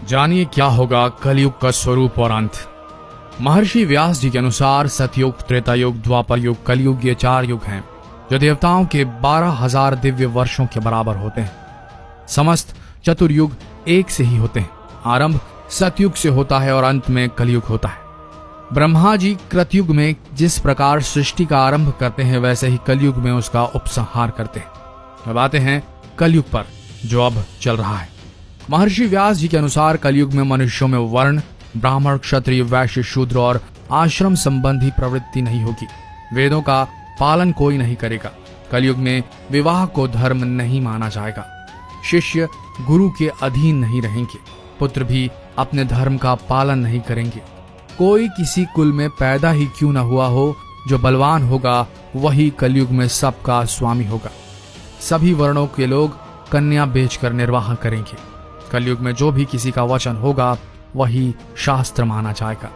जानिए क्या होगा कलयुग का स्वरूप और अंत। महर्षि व्यास जी के अनुसार सतयुग, त्रेता युग, द्वापर युग, कलयुग ये 4 युग हैं जो देवताओं के 12,000 दिव्य वर्षों के बराबर होते हैं। समस्त चतुर्युग एक से ही होते हैं। आरंभ सतयुग से होता है और अंत में कलयुग होता है। ब्रह्मा जी कृतयुग में जिस प्रकार सृष्टि का आरंभ करते हैं वैसे ही कलयुग में उसका उपसंहार करते हैं। अब आते हैं कलयुग पर जो अब चल रहा है। महर्षि व्यास जी के अनुसार कलयुग में मनुष्यों में वर्ण, ब्राह्मण, क्षत्रिय, वैश्य, शूद्र और आश्रम संबंधी प्रवृत्ति नहीं होगी। वेदों का पालन कोई नहीं करेगा। कलयुग में विवाह को धर्म नहीं माना जाएगा। शिष्य गुरु के अधीन नहीं रहेंगे। पुत्र भी अपने धर्म का पालन नहीं करेंगे। कोई किसी कुल में पैदा ही क्यों न हुआ हो, जो बलवान होगा वही कलयुग में सबका स्वामी होगा। सभी वर्णों के लोग कन्या बेचकर निर्वाह करेंगे। कलयुग में जो भी किसी का वचन होगा वही शास्त्र माना जाएगा।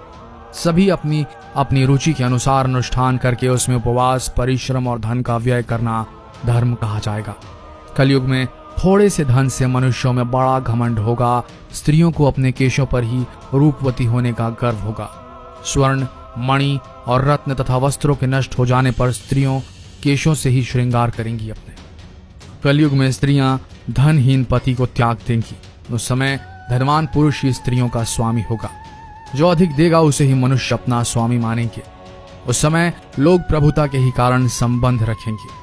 सभी अपनी अपनी रुचि के अनुसार अनुष्ठान करके उसमें उपवास, परिश्रम और धन का व्यय करना धर्म कहा जाएगा। कलयुग में थोड़े से धन से मनुष्यों में बड़ा घमंड होगा। स्त्रियों को अपने केशों पर ही रूपवती होने का गर्व होगा। स्वर्ण, मणि और रत्न तथा वस्त्रों के नष्ट हो जाने पर स्त्रियों केशों से ही श्रृंगार करेंगी अपने। कलयुग में स्त्रियां धनहीन पति को त्याग देंगी। उस समय धनवान पुरुष ही स्त्रियों का स्वामी होगा। जो अधिक देगा उसे ही मनुष्य अपना स्वामी मानेंगे। उस समय लोग प्रभुता के ही कारण संबंध रखेंगे।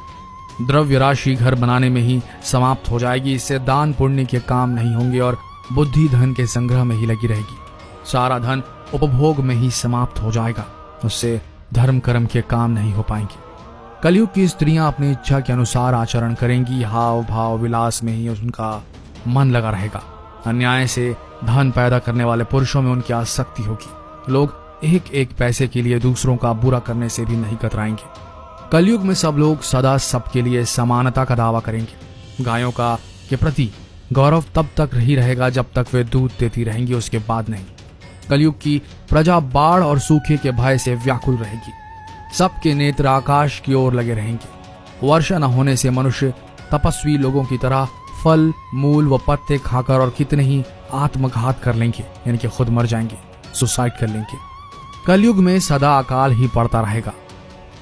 द्रव्य राशि घर बनाने में ही समाप्त हो जाएगी। इससे दान पुण्य के काम नहीं होंगे और बुद्धि धन के संग्रह में ही लगी रहेगी। सारा धन उपभोग में ही समाप्त हो जाएगा। उससे धर्म कर्म के काम नहीं हो पाएंगे। कलयुग की स्त्रियां अपनी इच्छा के अनुसार आचरण करेंगी। हाव भाव विलास में ही उनका मन लगा रहेगा। अन्याय से धन पैदा करने वाले पुरुषों में उनकी आसक्ति होगी। लोग एक एक पैसे के लिए दूसरों का बुरा करने से भी नहीं कतराएंगे। कलयुग में सब लोग सदा सबके लिए समानता का दावा करेंगे। गायों का के प्रति गौरव तब तक ही रहेगा जब तक वे दूध देती रहेंगी, उसके बाद नहीं। कलयुग की प्रजा बाढ़ और सूखे के भय से व्याकुल रहेगी। सबके नेत्र आकाश की ओर लगे रहेंगे। वर्षा न होने से मनुष्य तपस्वी लोगों की तरह फल, मूल व पत्ते खाकर और कितने ही आत्मघात कर लेंगे, यानी कि खुद मर जाएंगे, सुसाइड कर लेंगे। कलयुग में सदा अकाल ही पड़ता रहेगा।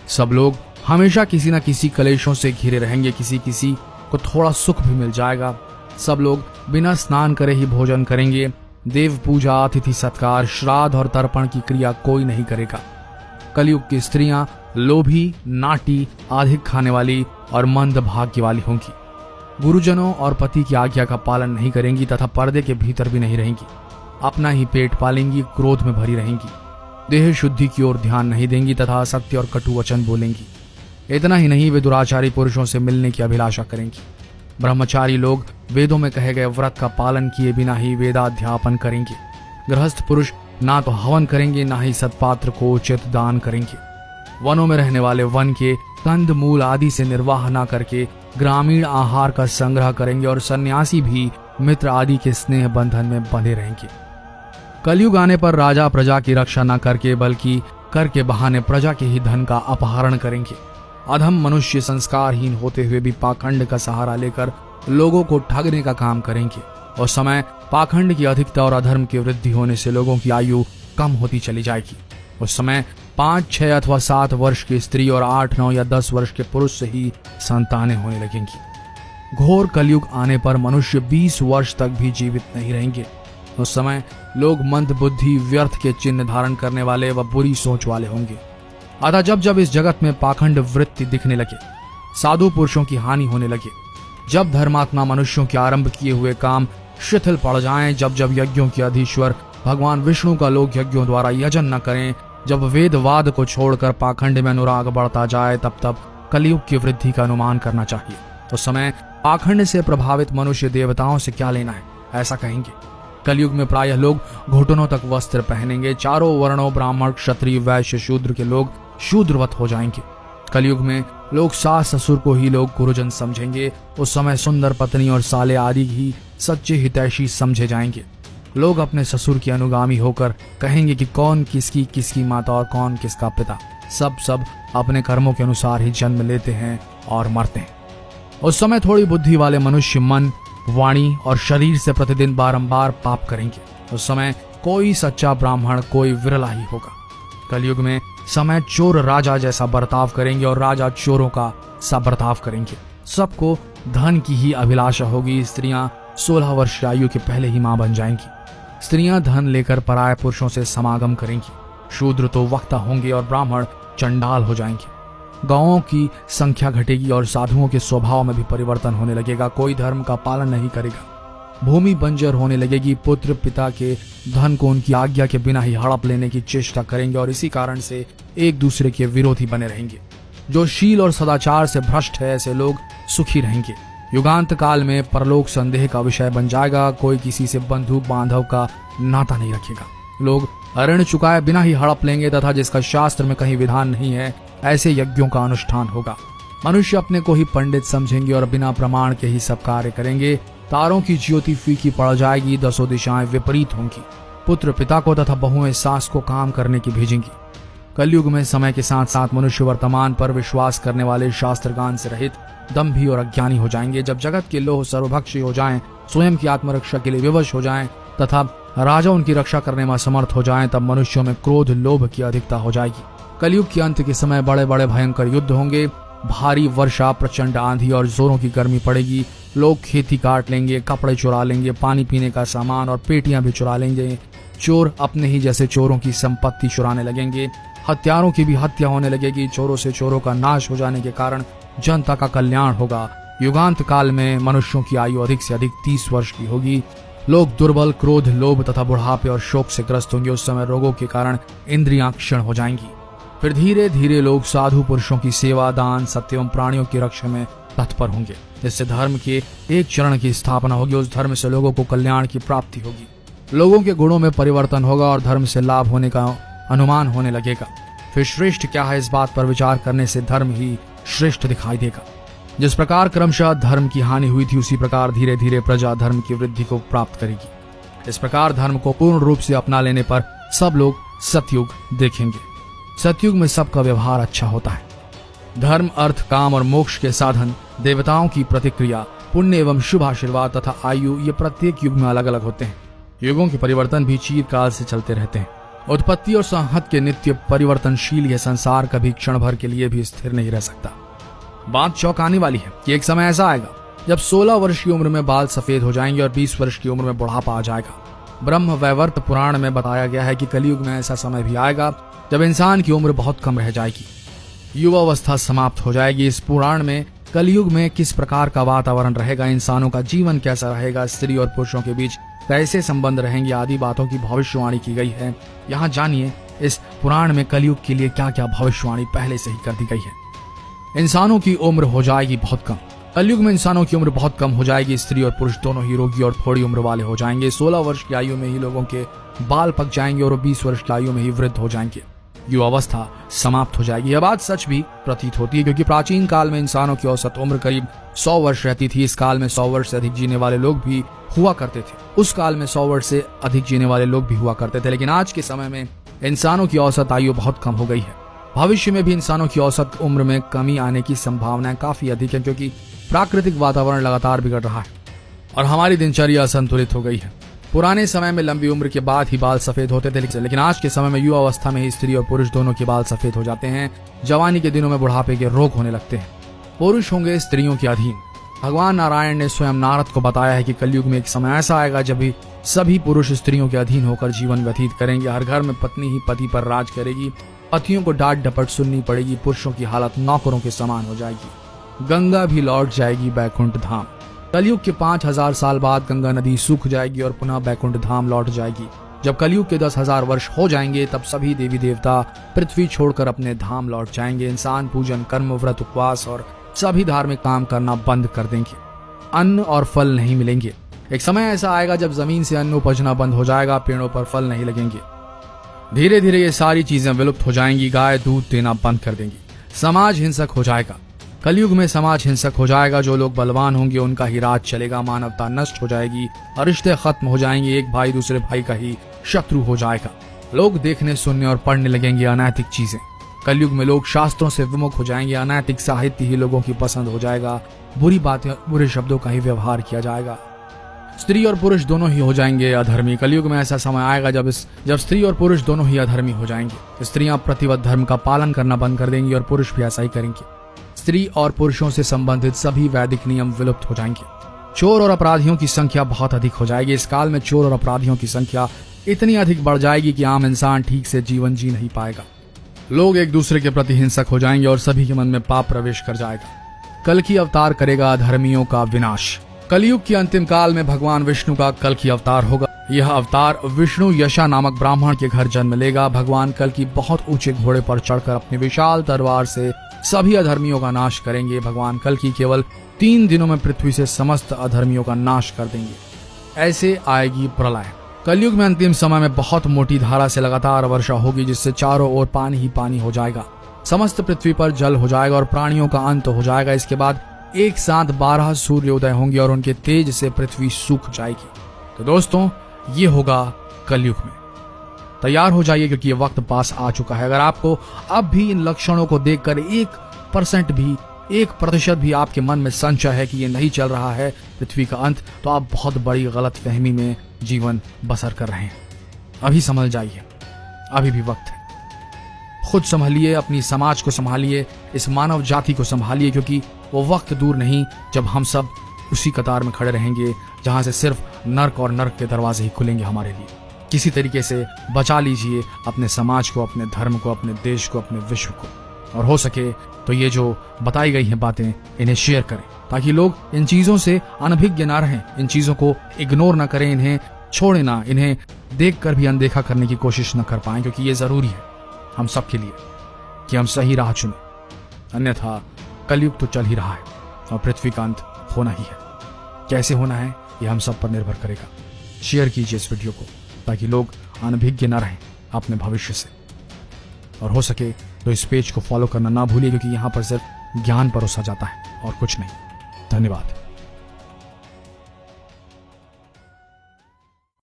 सब लोग हमेशा किसी न किसी कलेशों से घिरे रहेंगे। किसी किसी को थोड़ा सुख भी मिल जाएगा। सब लोग बिना स्नान करे ही भोजन करेंगे। देव पूजा, अतिथि सत्कार, श्राद्ध और तर्पण की क्रिया कोई नहीं करेगा। कलयुग की स्त्रियां लोभी, नाटी, अधिक खाने वाली और मंद भाग्य वाली होंगी। गुरुजनों और पति की आज्ञा का पालन नहीं करेंगी तथा पर्दे के भीतर भी नहीं रहेंगी। अपना ही पेट पालेंगी, क्रोध में भरी रहेंगी। देह शुद्धि की ओर ध्यान नहीं देंगी तथा असत्य और कटु वचन बोलेंगी। इतना ही नहीं, वे दुराचारी पुरुषों से मिलने की अभिलाषा करेंगी। ब्रह्मचारी लोग वेदों में कहे गए व्रत का पालन किए बिना ही वेदाध्यापन करेंगे। गृहस्थ पुरुष ना तो हवन करेंगे, ना ही सत्पात्र को उचित दान करेंगे। वनों में रहने वाले वन के कंद मूल आदि से निर्वाह न करके ग्रामीण आहार का संग्रह करेंगे और सन्यासी भी मित्र आदि के स्नेह बंधन में बंधे रहेंगे। कलयुग आने पर राजा प्रजा की रक्षा न करके बल्कि कर के बहाने प्रजा के ही धन का अपहरण करेंगे। अधम मनुष्य संस्कारहीन होते हुए भी पाखंड का सहारा लेकर लोगों को ठगने का काम करेंगे। उस समय पाखंड की अधिकता और अधर्म की वृद्धि होने से लोगों की आयु कम होती चली जाएगी। उस समय 5, 6 अथवा 7 वर्ष की स्त्री और 8, 9 या 10 वर्ष के पुरुष से ही संतानें होने लगेंगी। घोर कलयुग आने पर मनुष्य 20 वर्ष तक भी जीवित नहीं रहेंगे। उस समय लोग मंद बुद्धि, व्यर्थ के चिन्ह धारण करने वाले व बुरी सोच वाले होंगे। अतः जब जब इस जगत में पाखंड वृत्ति दिखने लगे, साधु पुरुषों की हानि होने लगे, जब धर्मात्मा मनुष्यों के आरंभ किए हुए काम शिथिल पड़ जाएं, जब जब यज्ञों के अधीश्वर भगवान विष्णु का लोग यज्ञों द्वारा यजन न करें, जब वेदवाद को छोड़कर पाखंड में अनुराग बढ़ता जाए, तब तब कलयुग की वृद्धि का अनुमान करना चाहिए। उस समय पाखंड से प्रभावित मनुष्य देवताओं से क्या लेना है, ऐसा कहेंगे। कलयुग में प्रायः लोग घुटनों तक वस्त्र पहनेंगे। चारों वर्णों ब्राह्मण, क्षत्रिय, वैश्य, शूद्र के लोग शूद्रवत हो जाएंगे। कलयुग में लोग सास ससुर को ही लोग गुरुजन समझेंगे। उस समय सुंदर पत्नी और साले आदि ही सच्चे हितैषी समझे जाएंगे। लोग अपने ससुर की अनुगामी होकर कहेंगे कि कौन किसकी किसकी माता और कौन किसका पिता। सब अपने कर्मों के अनुसार ही जन्म लेते हैं और मरते हैं। उस समय थोड़ी बुद्धि वाले मनुष्य मन वाणी और शरीर से प्रतिदिन बारंबार पाप करेंगे, उस समय कोई सच्चा ब्राह्मण कोई विरला ही होगा। कलयुग में समय चोर राजा जैसा बर्ताव करेंगे और राजा चोरों का सा बर्ताव करेंगे। सबको धन की ही अभिलाषा होगी। स्त्रियां 16 वर्ष की आयु के पहले ही मां बन जाएंगी। स्त्रियां धन लेकर पराये पुरुषों से समागम करेंगी। शूद्र तो वक्ता होंगे और ब्राह्मण चंडाल हो जाएंगे। गांवों की संख्या घटेगी और साधुओं के स्वभाव में भी परिवर्तन होने लगेगा। कोई धर्म का पालन नहीं करेगा। भूमि बंजर होने लगेगी। पुत्र पिता के धन को उनकी आज्ञा के बिना ही हड़प लेने की चेष्टा करेंगे और इसी कारण से एक दूसरे के विरोधी बने रहेंगे। जो शील और सदाचार से भ्रष्ट है ऐसे लोग सुखी रहेंगे। युगांत काल में परलोक संदेह का विषय बन जाएगा। कोई किसी से बंधु बांधव का नाता नहीं रखेगा। लोग ऋण चुकाए बिना ही हड़प लेंगे तथा जिसका शास्त्र में कहीं विधान नहीं है ऐसे यज्ञों का अनुष्ठान होगा। मनुष्य अपने को ही पंडित समझेंगे और बिना प्रमाण के ही सब कार्य करेंगे। तारों की ज्योति फीकी पड़ जाएगी। 10 दिशाएं विपरीत होंगी। पुत्र पिता को तथा बहुएं सास को काम करने की भेजेंगी। कलयुग में समय के साथ साथ मनुष्य वर्तमान पर विश्वास करने वाले शास्त्रज्ञान से रहित दंभी और अज्ञानी हो जाएंगे। जब जगत के लोग सर्वभक्षी हो जाएं, स्वयं की आत्मरक्षा के लिए विवश हो जाएं तथा राजा उनकी रक्षा करने में असमर्थ हो जाएं, तब मनुष्यों में क्रोध लोभ की अधिकता हो जाएगी। कलयुग के अंत के समय बड़े बड़े भयंकर युद्ध होंगे। भारी वर्षा, प्रचंड आंधी और जोरों की गर्मी पड़ेगी। लोग खेती काट लेंगे, कपड़े चुरा लेंगे, पानी पीने का सामान और पेटियां भी चुरा लेंगे। चोर अपने ही जैसे चोरों की संपत्ति चुराने लगेंगे। हत्यारों की भी हत्या होने लगेगी। चोरों से चोरों का नाश हो जाने के कारण जनता का कल्याण होगा। युगांत काल में मनुष्यों की आयु अधिक से अधिक 30 वर्ष की होगी। लोग दुर्बल, क्रोध, लोभ तथा बुढ़ापे और शोक से ग्रस्त होंगे। उस समय रोगों के कारण इंद्रियां क्षीण हो जाएंगी। फिर धीरे धीरे लोग साधु पुरुषों की सेवा, दान, सत्य एवं प्राणियों की रक्षा में तत्पर होंगे। इससे धर्म के एक चरण की स्थापना होगी। उस धर्म से लोगों को कल्याण की प्राप्ति होगी। लोगों के गुणों में परिवर्तन होगा और धर्म से लाभ होने का अनुमान होने लगेगा। फिर श्रेष्ठ क्या है इस बात पर विचार करने से धर्म ही श्रेष्ठ दिखाई देगा। जिस प्रकार क्रमशः धर्म की हानि हुई थी उसी प्रकार धीरे धीरे प्रजा धर्म की वृद्धि को प्राप्त करेगी। इस प्रकार धर्म को पूर्ण रूप से अपना लेने पर सब लोग सतयुग देखेंगे। सतयुग में सबका व्यवहार अच्छा होता है। धर्म, अर्थ, काम और मोक्ष के साधन, देवताओं की प्रतिक्रिया, पुण्य एवं शुभ आशीर्वाद तथा आयु ये प्रत्येक युग में अलग अलग होते हैं। युगों के परिवर्तन भी चिरकाल से चलते रहते हैं। उत्पत्ति और संहत के नित्य परिवर्तनशील यह संसार कभी क्षण भर के लिए भी स्थिर नहीं रह सकता। बात चौंकाने वाली है कि एक समय ऐसा आएगा जब 16 वर्ष की उम्र में बाल सफेद हो जाएंगे और 20 वर्ष की उम्र में बुढ़ापा आ जाएगा। ब्रह्म वैवर्त पुराण में बताया गया है कि कलयुग में ऐसा समय भी आएगा जब इंसान की उम्र बहुत कम रह जाएगी। युवावस्था समाप्त हो जाएगी। इस पुराण में कलयुग में किस प्रकार का वातावरण रहेगा, इंसानों का जीवन कैसा रहेगा, स्त्री और पुरुषों के बीच कैसे संबंध रहेंगे आदि बातों की भविष्यवाणी की गई है। यहाँ जानिए इस पुराण में कलयुग के लिए क्या क्या भविष्यवाणी पहले से ही कर दी गई है। इंसानों की उम्र हो जाएगी बहुत कम। कलयुग में इंसानों की उम्र बहुत कम हो जाएगी। स्त्री और पुरुष दोनों ही रोगी और थोड़ी उम्र वाले हो जाएंगे। 16 वर्ष की आयु में ही लोगों के बाल पक जाएंगे और 20 वर्ष की आयु में ही वृद्ध हो जाएंगे। युवावस्था समाप्त हो जाएगी। यह बात सच भी प्रतीत होती है क्योंकि प्राचीन काल में इंसानों की औसत उम्र करीब 100 वर्ष रहती थी। इस काल में 100 वर्ष से अधिक जीने वाले लोग भी हुआ करते थे। उस काल में 100 वर्ष से अधिक जीने वाले लोग भी हुआ करते थे। लेकिन आज के समय में इंसानों की औसत आयु बहुत कम हो गई है। भविष्य में भी इंसानों की औसत उम्र में कमी आने की संभावनाएं काफी अधिक है क्योंकि प्राकृतिक वातावरण लगातार बिगड़ रहा है और हमारी दिनचर्या असंतुलित हो गई है। पुराने समय में लंबी उम्र के बाद ही बाल सफेद होते थे, लेकिन आज के समय में युवा अवस्था में ही स्त्री और पुरुष दोनों के बाल सफेद हो जाते हैं। जवानी के दिनों में बुढ़ापे के रोग होने लगते हैं। पुरुष होंगे स्त्रियों के अधीन। भगवान नारायण ने स्वयं नारद को बताया है कि कलयुग में एक समय ऐसा आएगा जब भी सभी पुरुष स्त्रियों के अधीन होकर जीवन व्यतीत करेंगे। हर घर में पत्नी ही पति पर राज करेगी। पतियों को डांट डपट सुननी पड़ेगी। पुरुषों की हालत नौकरों के समान हो जाएगी। गंगा भी लौट जाएगी बैकुंठ धाम। कलयुग के 5000 साल बाद गंगा नदी सूख जाएगी और पुनः बैकुंठ धाम लौट जाएगी। जब कलयुग के 10,000 वर्ष हो जाएंगे तब सभी देवी देवता पृथ्वी छोड़कर अपने धाम लौट जाएंगे। इंसान पूजन, कर्म, व्रत, उपवास और सभी धार्मिक काम करना बंद कर देंगे। अन्न और फल नहीं मिलेंगे। एक समय ऐसा आएगा जब जमीन से अन्न उपजना बंद हो जाएगा, पेड़ों पर फल नहीं लगेंगे। धीरे धीरे ये सारी चीजें विलुप्त हो जाएंगी। गाय दूध देना बंद कर देंगी। समाज हिंसक हो जाएगा। कलयुग में समाज हिंसक हो जाएगा। जो लोग बलवान होंगे उनका ही राज चलेगा। मानवता नष्ट हो जाएगी। रिश्ते खत्म हो जाएंगे। एक भाई दूसरे भाई का ही शत्रु हो जाएगा। लोग देखने, सुनने और पढ़ने लगेंगे अनैतिक चीजें। कलयुग में लोग शास्त्रों से विमुख हो जाएंगे। अनैतिक साहित्य ही लोगों की पसंद हो जाएगा। बुरी बातें, बुरे शब्दों का ही व्यवहार किया जाएगा। स्त्री और पुरुष दोनों ही हो जाएंगे अधर्मी। कलयुग में ऐसा समय आएगा जब स्त्री और पुरुष दोनों ही अधर्मी हो जाएंगे। स्त्रियां प्रतिवत धर्म का पालन करना बंद कर देंगी और पुरुष भी ऐसा ही करेंगे। स्त्री और पुरुषों से संबंधित सभी वैदिक नियम विलुप्त हो जाएंगे। चोर और अपराधियों की संख्या बहुत अधिक हो जाएगी। इस काल में चोर और अपराधियों की संख्या इतनी अधिक बढ़ जाएगी कि आम इंसान ठीक से जीवन जी नहीं पाएगा। लोग एक दूसरे के प्रति हिंसक हो जाएंगे और सभी के मन में पाप प्रवेश कर जाएगा। कल की अवतार करेगा अधर्मियों का विनाश। कलयुग के अंतिम काल में भगवान विष्णु का कल की अवतार होगा। यह अवतार विष्णु यशा नामक ब्राह्मण के घर जन्म लेगा। भगवान कल की बहुत ऊंचे घोड़े पर चढ़कर अपनी विशाल तलवार से सभी अधर्मियों का नाश करेंगे। भगवान कल की केवल 3 दिनों में पृथ्वी से समस्त अधर्मियों का नाश कर देंगे। ऐसे आएगी प्रलय। कलयुग में अंतिम समय में बहुत मोटी धारा से लगातार वर्षा होगी, जिससे चारों ओर पानी ही पानी हो जाएगा। समस्त पृथ्वी पर जल हो जाएगा और प्राणियों का अंत हो जाएगा। इसके बाद एक साथ 12 सूर्योदय होंगे और उनके तेज से पृथ्वी सूख जाएगी। तो दोस्तों, ये होगा कलयुग में। तैयार हो जाइए, क्योंकि ये वक्त पास आ चुका है। अगर आपको अब भी इन लक्षणों को देखकर 1% भी आपके मन में संशय है कि ये नहीं चल रहा है पृथ्वी का अंत, तो आप बहुत बड़ी गलत फहमी में जीवन बसर कर रहे हैं। अभी समझ जाइए, अभी भी वक्त है। खुद संभालिए, अपनी समाज को संभालिए, इस मानव जाति को संभालिए, क्योंकि वो वक्त दूर नहीं जब हम सब उसी कतार में खड़े रहेंगे जहां से सिर्फ नर्क और नर्क के दरवाजे ही खुलेंगे हमारे लिए। किसी तरीके से बचा लीजिए अपने समाज को, अपने धर्म को, अपने देश को, अपने विश्व को। और हो सके तो ये जो बताई गई हैं बातें, इन्हें शेयर करें, ताकि लोग इन चीजों से अनभिज्ञ ना रहें, इन चीजों को इग्नोर ना करें, इन्हें छोड़े ना, इन्हें देखकर भी अनदेखा करने की कोशिश न कर पाएं, क्योंकि ये जरूरी है हम सब के लिए कि हम सही राह चुनें। अन्यथा कलयुग तो चल ही रहा है और पृथ्वी का अंत होना ही है। कैसे होना है ये हम सब पर निर्भर करेगा। शेयर कीजिए इस वीडियो को, ताकि लोग अनभिज्ञ न रहें अपने भविष्य से। और हो सके तो इस पेज को फॉलो करना ना भूलिए, क्योंकि यहाँ पर सिर्फ ज्ञान परोसा जाता है और कुछ नहीं। धन्यवाद।